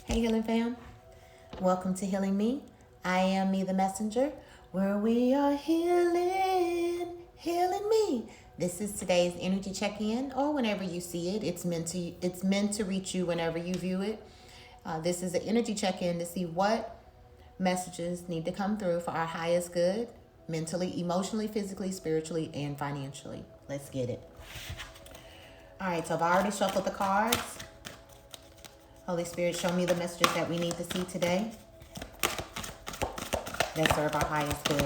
Hey, Healing Fam. Welcome to Healing Me. I am Me the Messenger, where we are healing me. This is today's energy check-in, or whenever you see it, it's meant to reach you whenever you view it. This is an energy check-in to see what messages need to come through for our highest good, mentally, emotionally, physically, spiritually, and financially. Let's get it. All right, so I've already shuffled the cards. Holy Spirit, show me the messages that we need to see today that serve our highest good.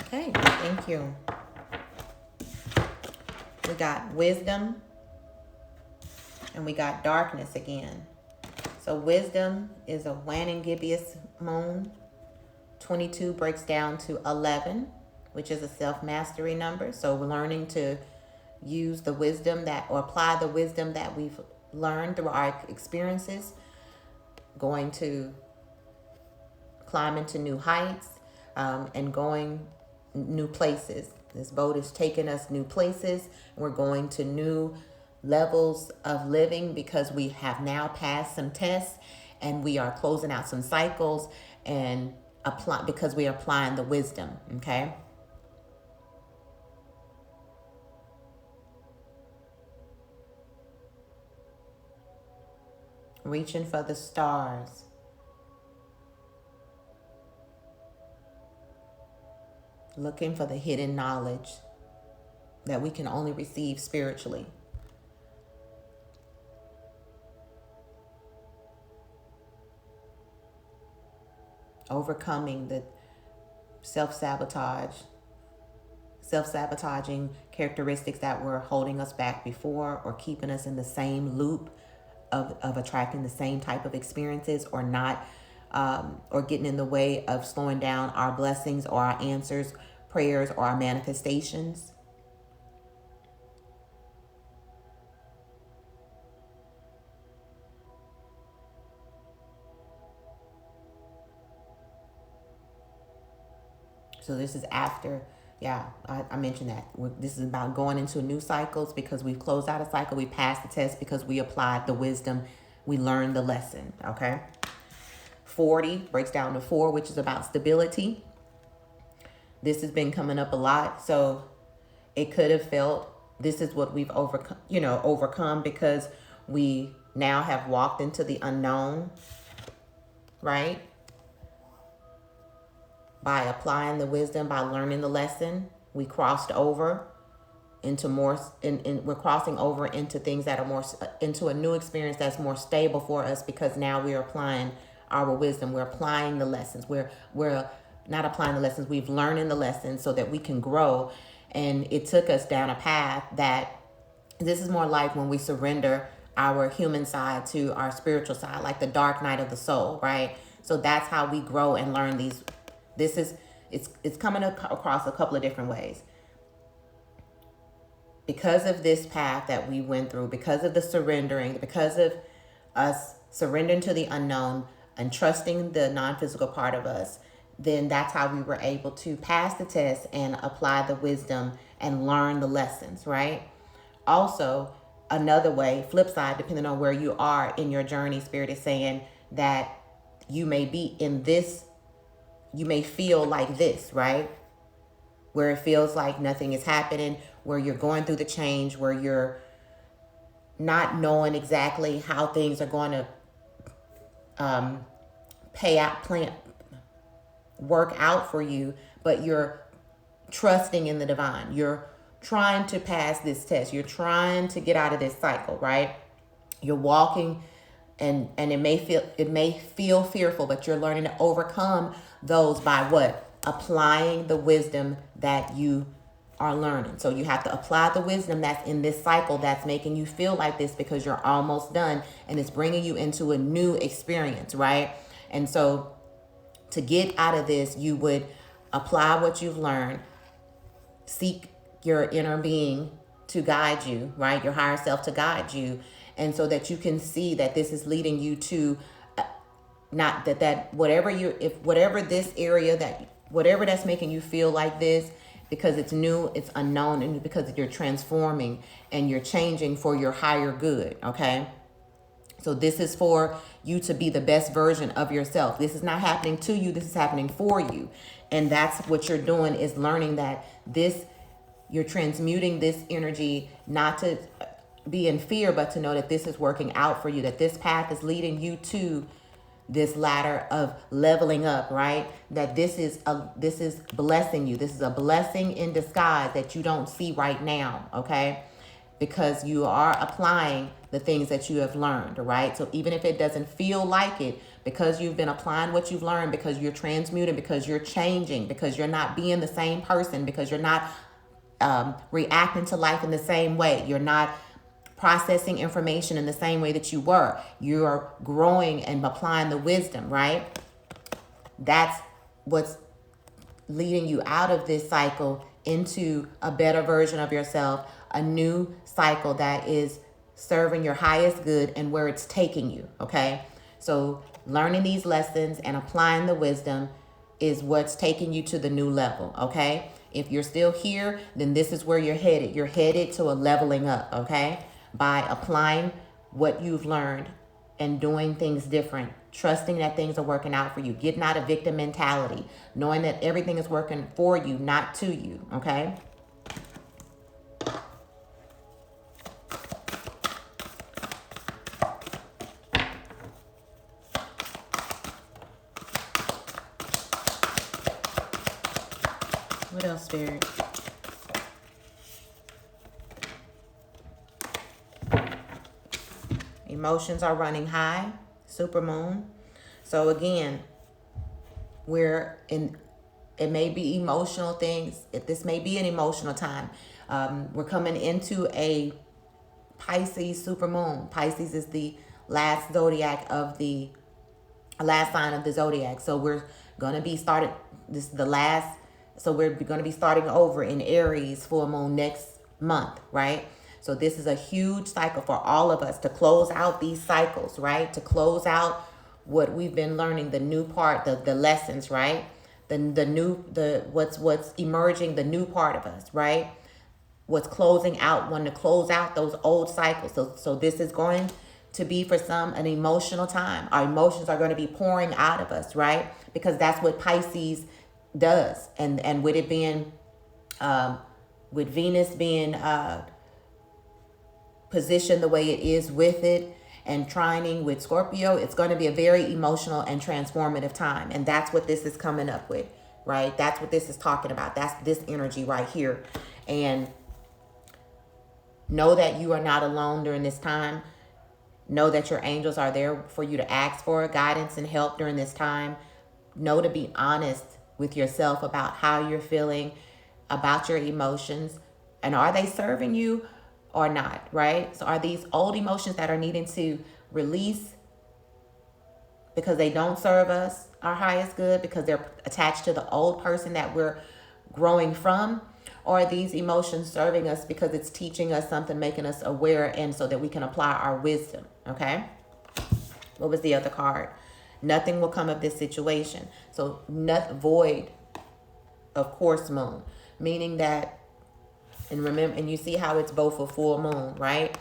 Okay, thank you. We got wisdom and we got darkness again. So wisdom is a Wanangibius moon. 22 breaks down to 11, which is a self-mastery number. So we're learning to use the wisdom that, or apply the wisdom that we've learned through our experiences, going to climb into new heights and going new places. This boat is taking us new places. We're going to new levels of living because we have now passed some tests and we are closing out some cycles and because we are applying the wisdom, okay? Reaching for the stars. Looking for the hidden knowledge that we can only receive spiritually. Overcoming the self-sabotaging characteristics that were holding us back before, or keeping us in the same loop of attracting the same type of experiences, or not, or getting in the way of slowing down our blessings or our answers, prayers, or our manifestations. So this is after, I mentioned that. This is about going into new cycles because we've closed out a cycle. We passed the test because we applied the wisdom. We learned the lesson, okay? 40 breaks down to 4, which is about stability. This has been coming up a lot. So it could have felt, this is what we've overcome because we now have walked into the unknown, right? By applying the wisdom, by learning the lesson, we crossed over into more, we're crossing over into things that are more, into a new experience that's more stable for us because now we're applying our wisdom. We're applying the lessons. We're not applying the lessons. We've learned the lessons so that we can grow. And it took us down a path that this is more like when we surrender our human side to our spiritual side, like the dark night of the soul, right? So that's how we grow and learn these. It's coming across a couple of different ways. Because of this path that we went through, because of the surrendering, because of us surrendering to the unknown and trusting the non-physical part of us, then that's how we were able to pass the test and apply the wisdom and learn the lessons, right? Also, another way, flip side, depending on where you are in your journey, Spirit is saying that you may be in this, you may feel like this, right? Where it feels like nothing is happening, where you're going through the change, where you're not knowing exactly how things are going to work out for you, but you're trusting in the divine. You're trying to pass this test. You're trying to get out of this cycle, right? You're walking and it may feel fearful, but you're learning to overcome those by what? Applying the wisdom that you are learning. So you have to apply the wisdom that's in this cycle that's making you feel like this because you're almost done and it's bringing you into a new experience, right? And so to get out of this, you would apply what you've learned, seek your inner being to guide you, right? Your higher self to guide you. And so that you can see that this is leading you to not that whatever this area whatever that's making you feel like this, because it's new, it's unknown, and because you're transforming and you're changing for your higher good, okay? So this is for you to be the best version of yourself. This is not happening to you, this is happening for you. And that's what you're doing, is learning that this, you're transmuting this energy, not to be in fear, but to know that this is working out for you, that this path is leading you to this ladder of leveling up, right? That this is blessing you. This is a blessing in disguise that you don't see right now, okay? Because you are applying the things that you have learned, right? So even if it doesn't feel like it, because you've been applying what you've learned, because you're transmuting, because you're changing, because you're not being the same person, because you're not reacting to life in the same way, you're not processing information in the same way that you were, you're growing and applying the wisdom, right? That's what's leading you out of this cycle into a better version of yourself, a new cycle that is serving your highest good and where it's taking you, okay? So learning these lessons and applying the wisdom is what's taking you to the new level, okay? If you're still here, then this is where you're headed. You're headed to a leveling up, okay? By applying what you've learned and doing things different, trusting that things are working out for you, getting out of victim mentality, knowing that everything is working for you, not to you, okay? What else, Spirit? Emotions are running high, super moon. So again, it may be emotional things. This may be an emotional time. We're coming into a Pisces super moon. Pisces is the last sign of the zodiac. So we're going to be we're going to be starting over in Aries full moon next month, right? So this is a huge cycle for all of us to close out these cycles, right? To close out what we've been learning, the new part, the lessons, right? What's emerging, the new part of us, right? What's closing out, wanting to close out those old cycles. So this is going to be for some an emotional time. Our emotions are going to be pouring out of us, right? Because that's what Pisces does. And with it being, with Venus being positioned the way it is with it, and trining with Scorpio, it's going to be a very emotional and transformative time. And that's what this is coming up with, right? That's what this is talking about. That's this energy right here. And know that you are not alone during this time. Know that your angels are there for you to ask for guidance and help during this time. Know to be honest with yourself about how you're feeling, about your emotions, and are they serving you or not, right? So are these old emotions that are needing to release because they don't serve us our highest good, because they're attached to the old person that we're growing from? Or are these emotions serving us because it's teaching us something, making us aware, and so that we can apply our wisdom, okay? What was the other card? Nothing will come of this situation. So void, of course, moon, meaning that, and remember, and you see how it's both a full moon, right?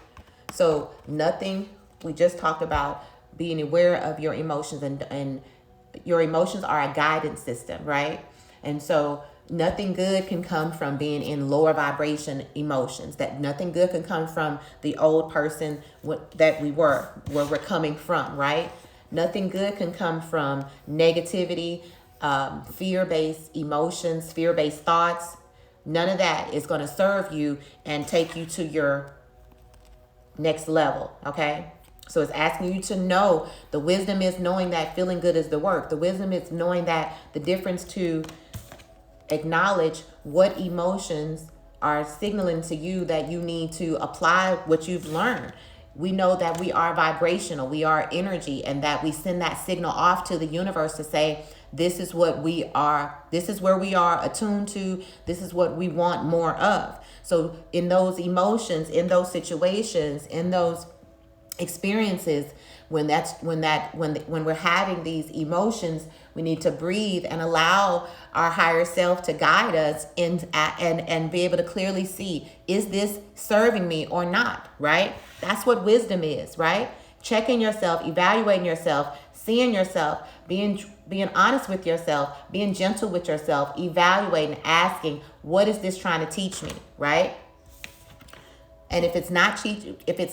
So nothing, we just talked about being aware of your emotions, and your emotions are a guidance system, right? And so nothing good can come from being in lower vibration emotions. That nothing good can come from the old person that we were, where we're coming from, right? Nothing good can come from negativity, fear-based emotions, fear-based thoughts. None of that is going to serve you and take you to your next level, okay? So it's asking you to know. The wisdom is knowing that feeling good is the work. The wisdom is knowing that the difference to acknowledge what emotions are signaling to you that you need to apply what you've learned. We know that we are vibrational, we are energy, and that we send that signal off to the universe to say, this is what we are, this is where we are attuned to, this is what we want more of. So in those emotions, in those situations, in those experiences, When we're having these emotions, we need to breathe and allow our higher self to guide us and be able to clearly see, is this serving me or not, right? That's what wisdom is, right? Checking yourself, evaluating yourself, seeing yourself, being honest with yourself, being gentle with yourself, evaluating, asking, what is this trying to teach me, right? And if it's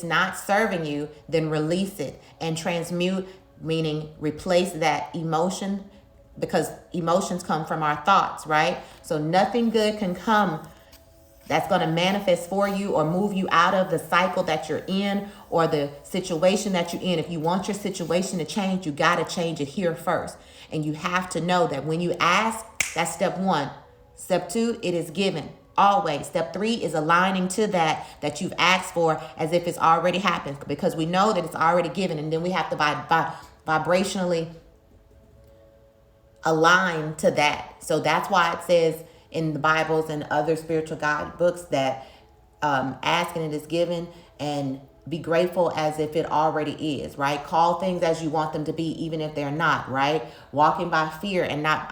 not serving you, then release it and transmute, meaning replace that emotion, because emotions come from our thoughts, right? So nothing good can come that's going to manifest for you or move you out of the cycle that you're in or the situation that you're in. If you want your situation to change, you got to change it here first. And you have to know that when you ask, that's step 1. Step 2, it is given. Always. Step 3 is aligning to that you've asked for as if it's already happened, because we know that it's already given. And then we have to vibrationally align to that. So that's why it says in the Bibles and other spiritual guidebooks that ask and it is given, and be grateful as if it already is, right? Call things as you want them to be, even if they're not, right? Walking by faith and not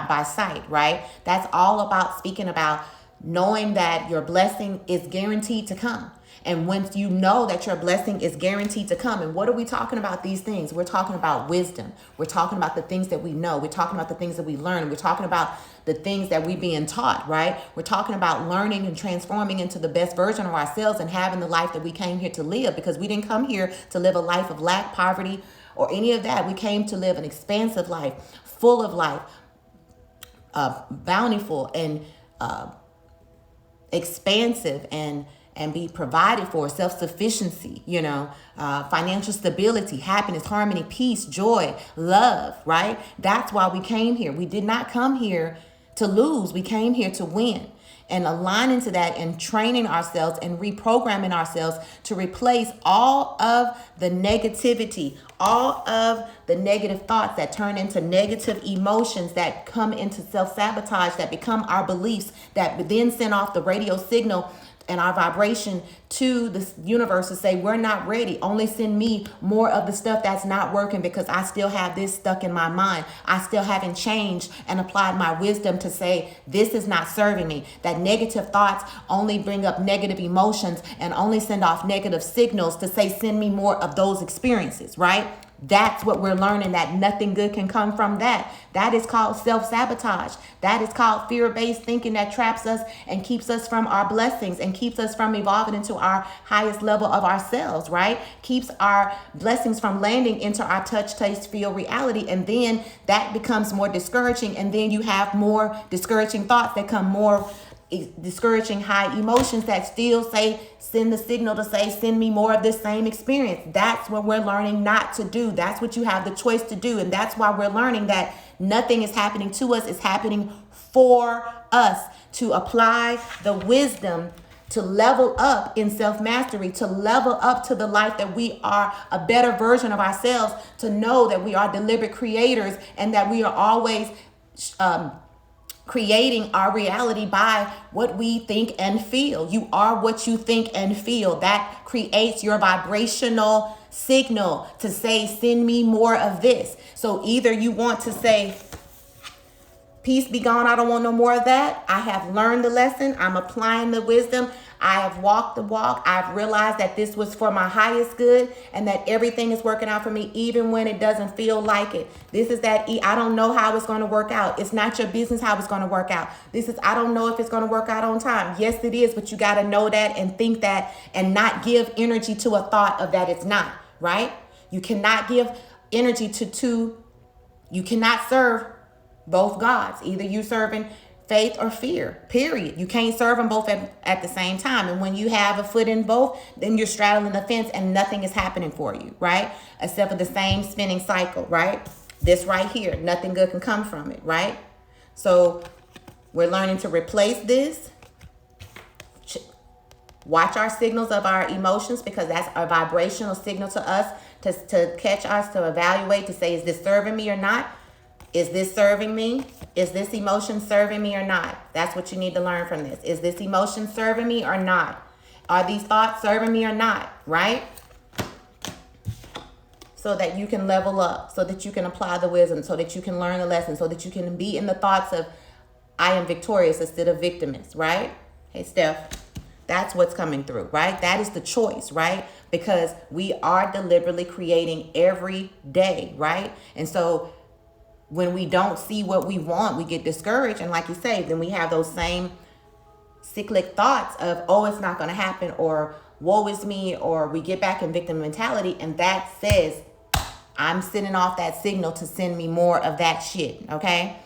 by sight, right? That's all about speaking about knowing that your blessing is guaranteed to come. And once you know that your blessing is guaranteed to come, and what are we talking about these things? We're talking about wisdom. We're talking about the things that we know. We're talking about the things that we learn. We're talking about the things that we're being taught, right? We're talking about learning and transforming into the best version of ourselves and having the life that we came here to live, because we didn't come here to live a life of lack, poverty, or any of that. We came to live an expansive life, full of life, bountiful and expansive, and be provided for, self-sufficiency, financial stability, happiness, harmony, peace, joy, love, right? That's why we came here. We did not come here to lose. We came here to win. And aligning to that and training ourselves and reprogramming ourselves to replace all of the negativity, all of the negative thoughts that turn into negative emotions that come into self-sabotage, that become our beliefs, that then send off the radio signal and our vibration to the universe to say, we're not ready. Only send me more of the stuff that's not working, because I still have this stuck in my mind. I still haven't changed and applied my wisdom to say, this is not serving me. That negative thoughts only bring up negative emotions and only send off negative signals to say, send me more of those experiences, right? That's what we're learning, that nothing good can come from that. That is called self-sabotage. That is called fear-based thinking that traps us and keeps us from our blessings and keeps us from evolving into our highest level of ourselves, right? Keeps our blessings from landing into our touch, taste, feel reality. And then that becomes more discouraging. And then you have more discouraging thoughts that come more discouraging high emotions that still say, send the signal to say, send me more of this same experience. That's what we're learning not to do. That's what you have the choice to do. And that's why we're learning that nothing is happening to us. It's happening for us to apply the wisdom to level up in self-mastery, to level up to the life that we are a better version of ourselves, to know that we are deliberate creators and that we are always creating our reality by what we think and feel. You are what you think and feel. That creates your vibrational signal to say, send me more of this. So either you want to say, peace be gone, I don't want no more of that. I have learned the lesson. I'm applying the wisdom. I have walked the walk. I've realized that this was for my highest good and that everything is working out for me even when it doesn't feel like it. This is that I don't know how it's going to work out. It's not your business how it's going to work out. This is, I don't know if it's going to work out on time. Yes, it is, but you got to know that and think that and not give energy to a thought of that it's not, right? You cannot give energy to you cannot serve both gods. Either you serving faith or fear, period. You can't serve them both at the same time. And when you have a foot in both, then you're straddling the fence and nothing is happening for you, right? Except for the same spinning cycle, right? This right here, nothing good can come from it, right? So we're learning to replace this. Watch our signals of our emotions, because that's a vibrational signal to us to catch us, to evaluate, to say, is this serving me or not? Is this serving me? Is this emotion serving me or not? That's what you need to learn from this. Is this emotion serving me or not? Are these thoughts serving me or not, right? So that you can level up, so that you can apply the wisdom, so that you can learn the lesson, so that you can be in the thoughts of, I am victorious instead of victimist, right? Hey, Steph, that's what's coming through, right? That is the choice, right? Because we are deliberately creating every day, right? And so when we don't see what we want, we get discouraged. And like you say, then we have those same cyclic thoughts of, oh, it's not going to happen, or woe is me, or we get back in victim mentality. And that says, I'm sending off that signal to send me more of that shit, okay?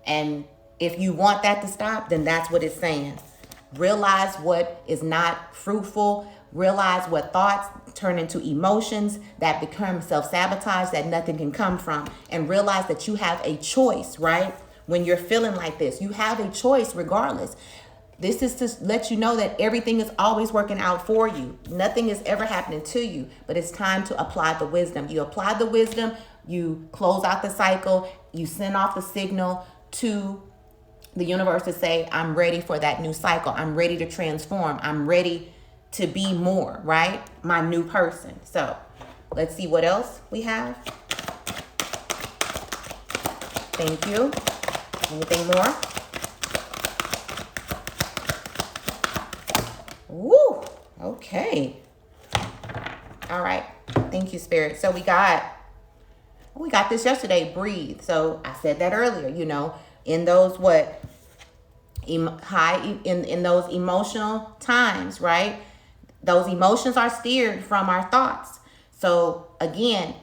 And if you want that to stop, then that's what it's saying. Realize what is not fruitful. Realize what thoughts turn into emotions that become self-sabotage that nothing can come from. And realize that you have a choice, right? When you're feeling like this, you have a choice regardless. This is to let you know that everything is always working out for you. Nothing is ever happening to you, but it's time to apply the wisdom. You apply the wisdom, you close out the cycle, you send off the signal to the universe to say, I'm ready for that new cycle. I'm ready to transform. I'm ready to be more, right? My new person. So let's see what else we have. Thank you. Anything more? Woo! Okay. All right. Thank you, Spirit. So we got this yesterday. Breathe. So I said that earlier. In those in those emotional times, right? Those emotions are steered from our thoughts. So again,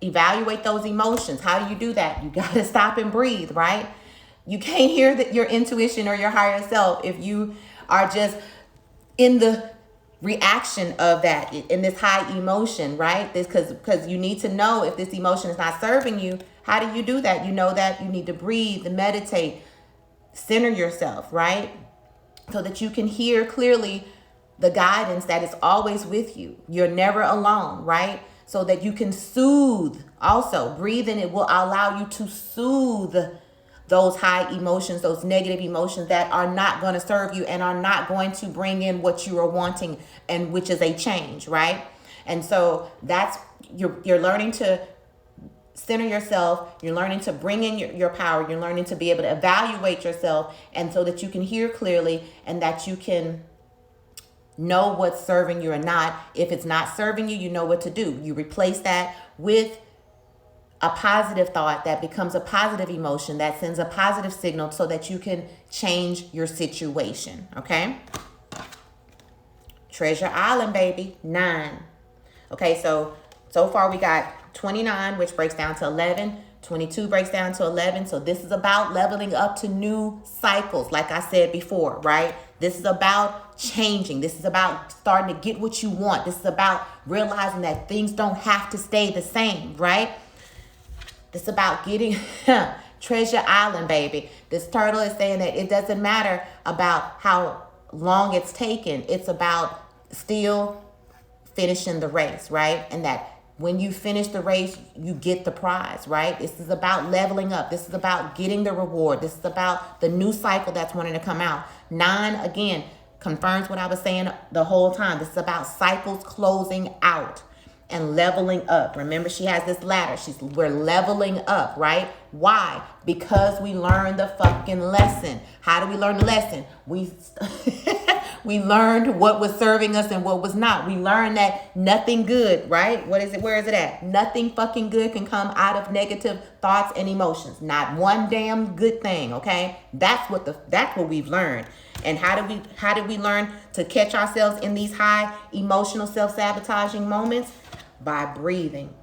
evaluate those emotions. How do you do that? You got to stop and breathe, right? You can't hear your intuition or your higher self if you are just in the reaction of that, in this high emotion, right? Because you need to know if this emotion is not serving you. How do you do that? You know that you need to breathe and meditate, center yourself, right? So that you can hear clearly the guidance that is always with you. You're never alone, right? So that you can soothe. Also, breathing, it will allow you to soothe those high emotions, those negative emotions that are not going to serve you and are not going to bring in what you are wanting, and which is a change, right? And so that's, you're learning to center yourself. You're learning to bring in your power. You're learning to be able to evaluate yourself, and so that you can hear clearly and that you can know what's serving you or not. If it's not serving you, you know what to do. You replace that with a positive thought that becomes a positive emotion that sends a positive signal so that you can change your situation, okay? Treasure Island, baby, 9. Okay, so far we got 29, which breaks down to 11. 22 breaks down to 11. So this is about leveling up to new cycles, like I said before, right? This is about changing. This is about starting to get what you want. This is about realizing that things don't have to stay the same, right? It's about getting Treasure Island, baby. This turtle is saying that it doesn't matter about how long it's taken. It's about still finishing the race, right? And that when you finish the race, you get the prize, right? This is about leveling up. This is about getting the reward. This is about the new cycle that's wanting to come out. 9, again, confirms what I was saying the whole time. This is about cycles closing out and leveling up. Remember, she has this ladder. We're leveling up, right? Why? Because we learned the fucking lesson. How do we learn the lesson? We learned what was serving us and what was not. We learned that nothing good, right? What is it? Where is it at? Nothing fucking good can come out of negative thoughts and emotions. Not one damn good thing, okay? That's what we've learned. And how did we learn to catch ourselves in these high emotional self-sabotaging moments? By breathing,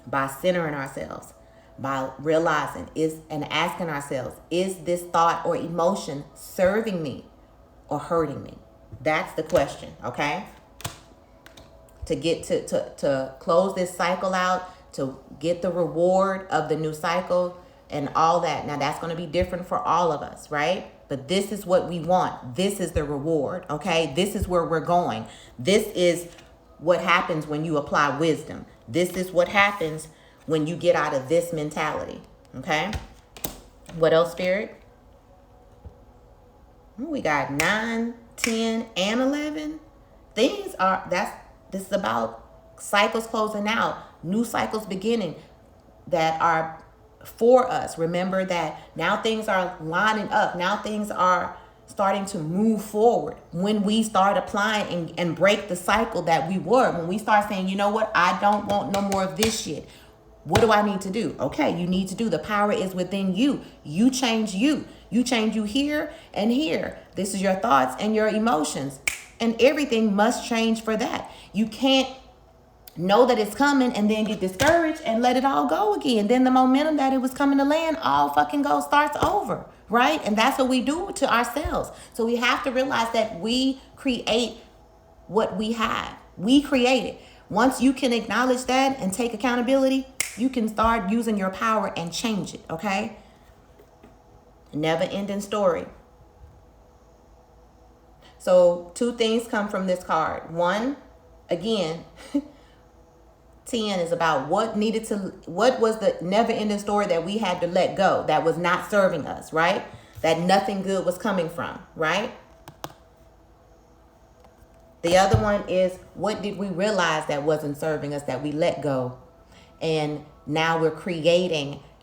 by centering ourselves, by realizing and asking ourselves, is this thought or emotion serving me or hurting me? That's the question, okay? To get to close this cycle out, to get the reward of the new cycle and all that. Now that's going to be different for all of us, right? But this is what we want. This is the reward, okay? This is where we're going. This is what happens when you apply wisdom. This is what happens when you get out of this mentality, okay? What else, Spirit? We got 9, 10 and 11, this is about cycles closing out, new cycles beginning that are for us. Remember that now things are lining up. Now things are starting to move forward when we start applying and break the cycle that we were. When we start saying, you know what, I don't want no more of this shit. What do I need to do? Okay, you need to do. The power is within you. You change you. You change you here and here. This is your thoughts and your emotions. And everything must change for that. You can't know that it's coming and then get discouraged and let it all go again. Then the momentum that it was coming to land all fucking starts over, right? And that's what we do to ourselves. So we have to realize that we create what we have. We create it. Once you can acknowledge that and take accountability, you can start using your power and change it, okay? Never ending story. So 2 things come from this card. One, again, 10 is about what was the never ending story that we had to let go, that was not serving us, right? That nothing good was coming from, right? The other one is, what did we realize that wasn't serving us, that we let go? And now we're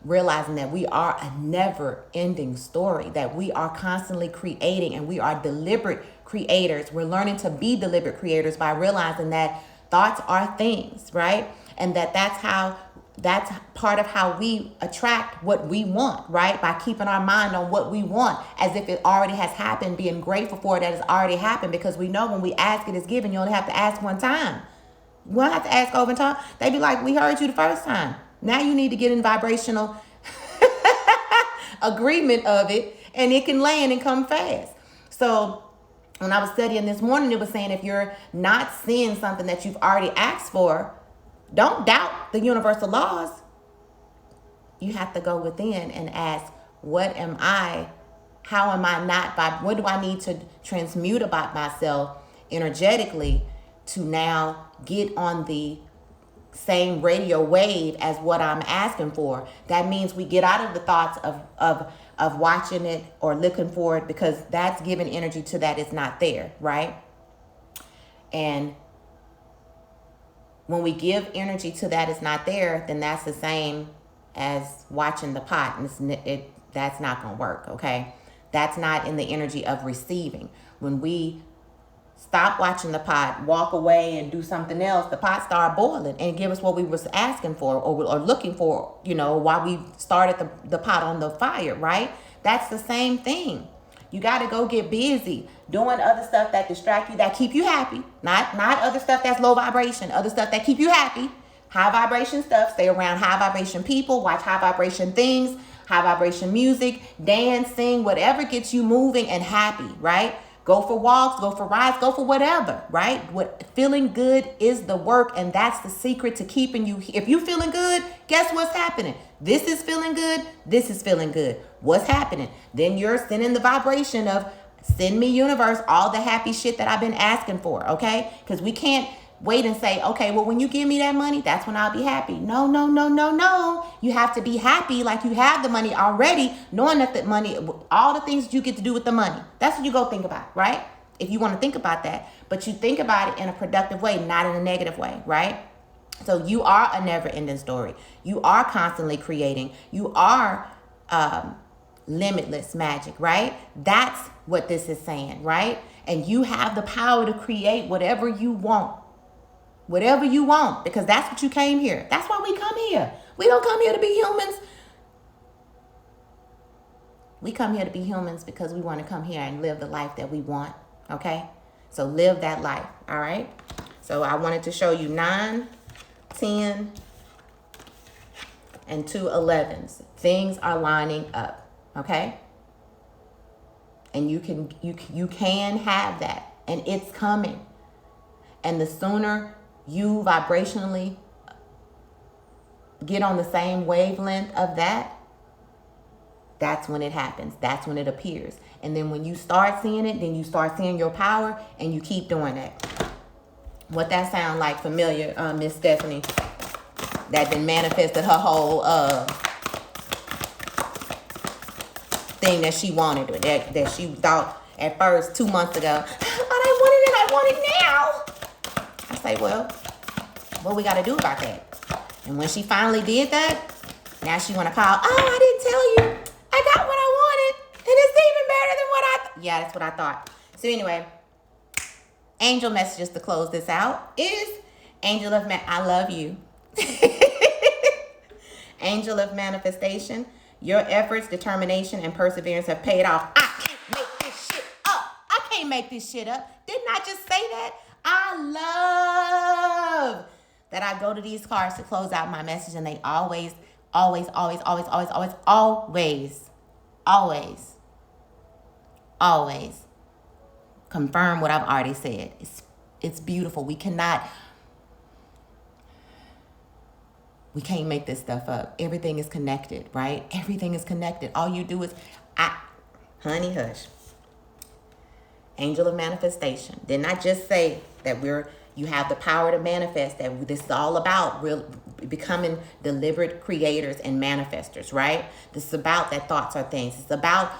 realizing that we are a never ending story, that we are constantly creating, and we are deliberate creators. We're learning to be deliberate creators by realizing that thoughts are things, right? And that's part of how we attract what we want, right? By keeping our mind on what we want as if it already has happened, being grateful for it that it's already happened, because we know when we ask, it is given. You only have to ask one time. You don't have to ask over time. They be like, we heard you the first time. Now you need to get in vibrational agreement of it, and it can land and come fast. So when I was studying this morning, it was saying if you're not seeing something that you've already asked for, don't doubt the universal laws. You have to go within and ask, what am I? How am I not? What do I need to transmute about myself energetically to now get on the same radio wave as what I'm asking for? That means we get out of the thoughts of watching it or looking for it, because that's giving energy to that it's not there, right? And when we give energy to that it's not there, then that's the same as watching the pot, and that's not going to work, okay? That's not in the energy of receiving. When we stop watching the pot, walk away and do something else, the pot start boiling and give us what we was asking for or looking for, while we started the pot on the fire, right? That's the same thing. You got to go get busy doing other stuff that distract you, that keep you happy. Not other stuff that's low vibration, other stuff that keep you happy. High vibration stuff, stay around high vibration people, watch high vibration things, high vibration music, dancing, whatever gets you moving and happy, right? Go for walks, go for rides, go for whatever, right? Feeling good is the work, and that's the secret to keeping you. If you feeling good, guess what's happening? This is feeling good. This is feeling good. What's happening? Then you're sending the vibration of, send me, universe, all the happy shit that I've been asking for, okay? Because we can't wait and say, okay, well, when you give me that money, that's when I'll be happy. No. You have to be happy like you have the money already, knowing that the money, all the things you get to do with the money, that's what you go think about, right? If you want to think about that, but you think about it in a productive way, not in a negative way, right? So you are a never-ending story. You are constantly creating. You are limitless magic, right? That's what this is saying, right? And you have the power to create whatever you want. Whatever you want, because that's what you came here. That's why we come here. We don't come here to be humans. We come here to be humans because we want to come here and live the life that we want, okay? So live that life, all right? So I wanted to show you 9, 10, and 2 11s. Things are lining up, okay? And you can have that, and it's coming. And the sooner you vibrationally get on the same wavelength of that, that's when it happens. That's when it appears. And then when you start seeing it, then you start seeing your power, and you keep doing that. What that sound like familiar, Miss Stephanie, that then manifested her whole thing that she wanted, that she thought at first 2 months ago. But I want it now. I say, well, what we got to do about that? And when she finally did that, now she want to call, oh, I didn't tell you. I got what I wanted. And it's even better than what I thought. Yeah, that's what I thought. So anyway, angel messages to close this out is Angel of I love you. Angel of manifestation. Your efforts, determination, and perseverance have paid off. I can't make this shit up. I can't make this shit up. Didn't I just say that? I love that I go to these cards to close out my message, and they always confirm what I've already said. It's beautiful. We can't make this stuff up. Everything is connected, right? Everything is connected. All you do is, honey, hush. Angel of manifestation. Didn't I just say that you have the power to manifest, that this is all about becoming deliberate creators and manifestors, right? This is about that thoughts are things. It's about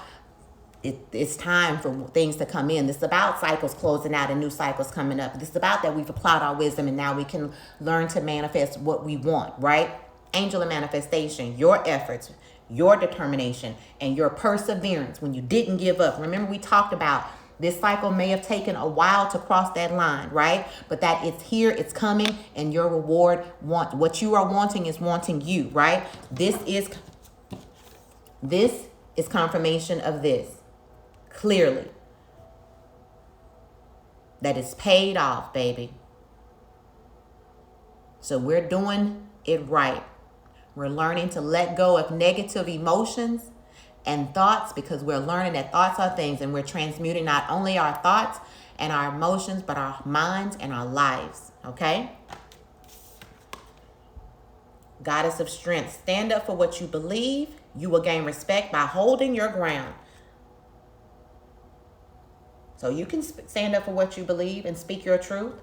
it's time for things to come in. This is about cycles closing out and new cycles coming up. This is about that we've applied our wisdom and now we can learn to manifest what we want, right? Angel of manifestation, your efforts, your determination, and your perseverance when you didn't give up. Remember, we talked about this cycle may have taken a while to cross that line, right? But that it's here, it's coming, and your reward, what you are wanting is wanting you, right? This is confirmation of this. Clearly. That it's paid off, baby. So we're doing it right. We're learning to let go of negative emotions and thoughts, because we're learning that thoughts are things, and we're transmuting not only our thoughts and our emotions, but our minds and our lives, okay? Goddess of strength, stand up for what you believe. You will gain respect by holding your ground. So you can stand up for what you believe and speak your truth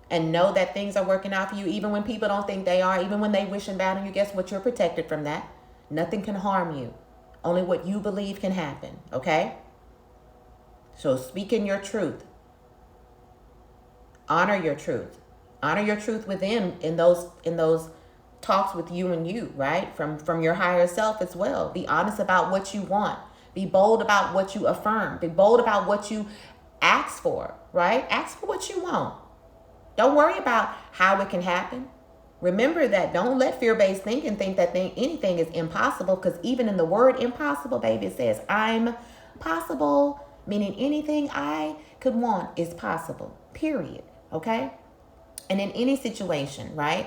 and know that things are working out for you, even when people don't think they are, even when they wishing bad on you. Guess what? You're protected from that. Nothing can harm you. Only what you believe can happen, okay? So speak in your truth. Honor your truth. Honor your truth within in those talks with you and you, right? From your higher self as well. Be honest about what you want. Be bold about what you affirm. Be bold about what you ask for, right? Ask for what you want. Don't worry about how it can happen. Remember that don't let fear-based thinking think that anything is impossible, because even in the word impossible, baby, it says I'm possible, meaning anything I could want is possible, period, okay? And in any situation, right?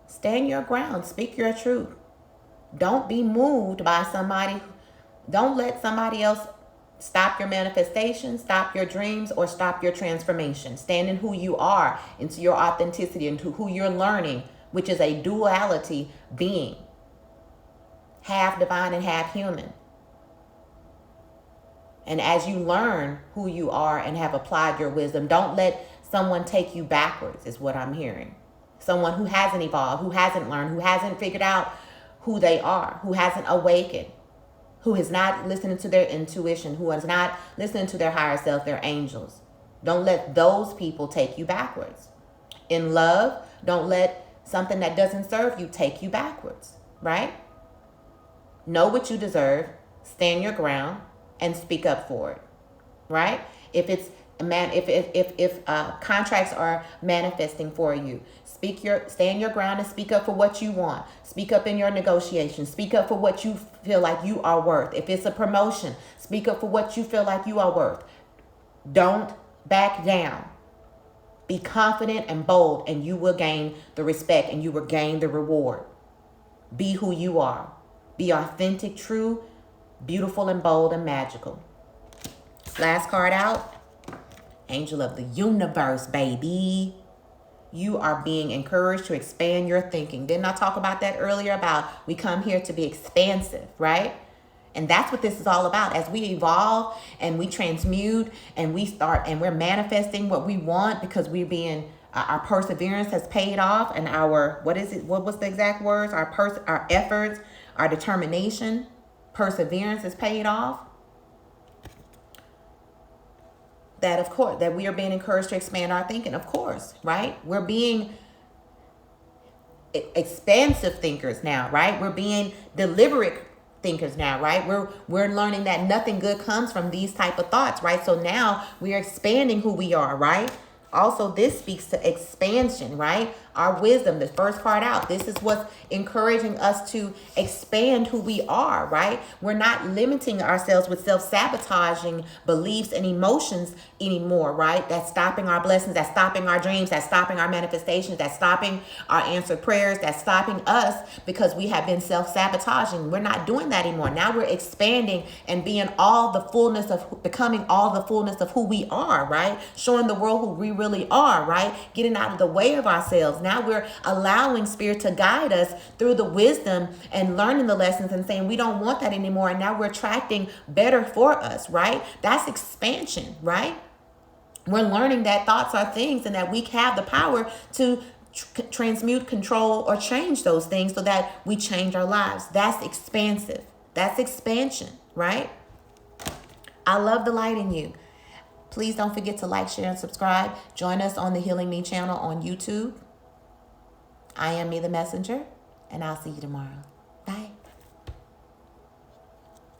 Stand your ground. Speak your truth. Don't be moved by somebody. Don't let somebody else stop your manifestation, stop your dreams, or stop your transformation. Stand in who you are, into your authenticity, into who you're learning, which is a duality being. Half divine and half human. And as you learn who you are and have applied your wisdom, don't let someone take you backwards, is what I'm hearing. Someone who hasn't evolved, who hasn't learned, who hasn't figured out who they are, who hasn't awakened, who is not listening to their intuition, who is not listening to their higher self, their angels. Don't let those people take you backwards. In love, don't let something that doesn't serve you take you backwards, right? Know what you deserve, stand your ground, and speak up for it, right? If contracts are manifesting for you, stand your ground and speak up for what you want. Speak up in your negotiations. Speak up for what you feel like you are worth. If it's a promotion, speak up for what you feel like you are worth. Don't back down. Be confident and bold, and you will gain the respect and you will gain the reward. Be who you are. Be authentic, true, beautiful, and bold, and magical. Last card out. Angel of the universe, baby. You are being encouraged to expand your thinking. Didn't I talk about that earlier, about we come here to be expansive, right? And that's what this is all about. As we evolve and we transmute and we're manifesting what we want, because we're being, our perseverance has paid off, and what was the exact words? Our efforts, our determination, perseverance is paid off. that, of course, that we are being encouraged to expand our thinking, of course, right? We're being expansive thinkers now, right? We're being deliberate thinkers now, right? We're learning that nothing good comes from these type of thoughts, right? So now we are expanding who we are, right? Also, this speaks to expansion, right? Our wisdom, the first part out. This is what's encouraging us to expand who we are, right? We're not limiting ourselves with self-sabotaging beliefs and emotions anymore, right? That's stopping our blessings, that's stopping our dreams, that's stopping our manifestations, that's stopping our answered prayers, that's stopping us because we have been self-sabotaging. We're not doing that anymore. Now we're expanding and being all the fullness of, becoming all the fullness of who we are, right? Showing the world who we really are, right? Getting out of the way of ourselves. Now we're allowing Spirit to guide us through the wisdom and learning the lessons and saying we don't want that anymore. And now we're attracting better for us, right? That's expansion, right? We're learning that thoughts are things and that we have the power to transmute, control, or change those things so that we change our lives. That's expansive. That's expansion, right? I love the light in you. Please don't forget to like, share, and subscribe. Join us on the Healing Me channel on YouTube. I am Me the Messenger, and I'll see you tomorrow. Bye.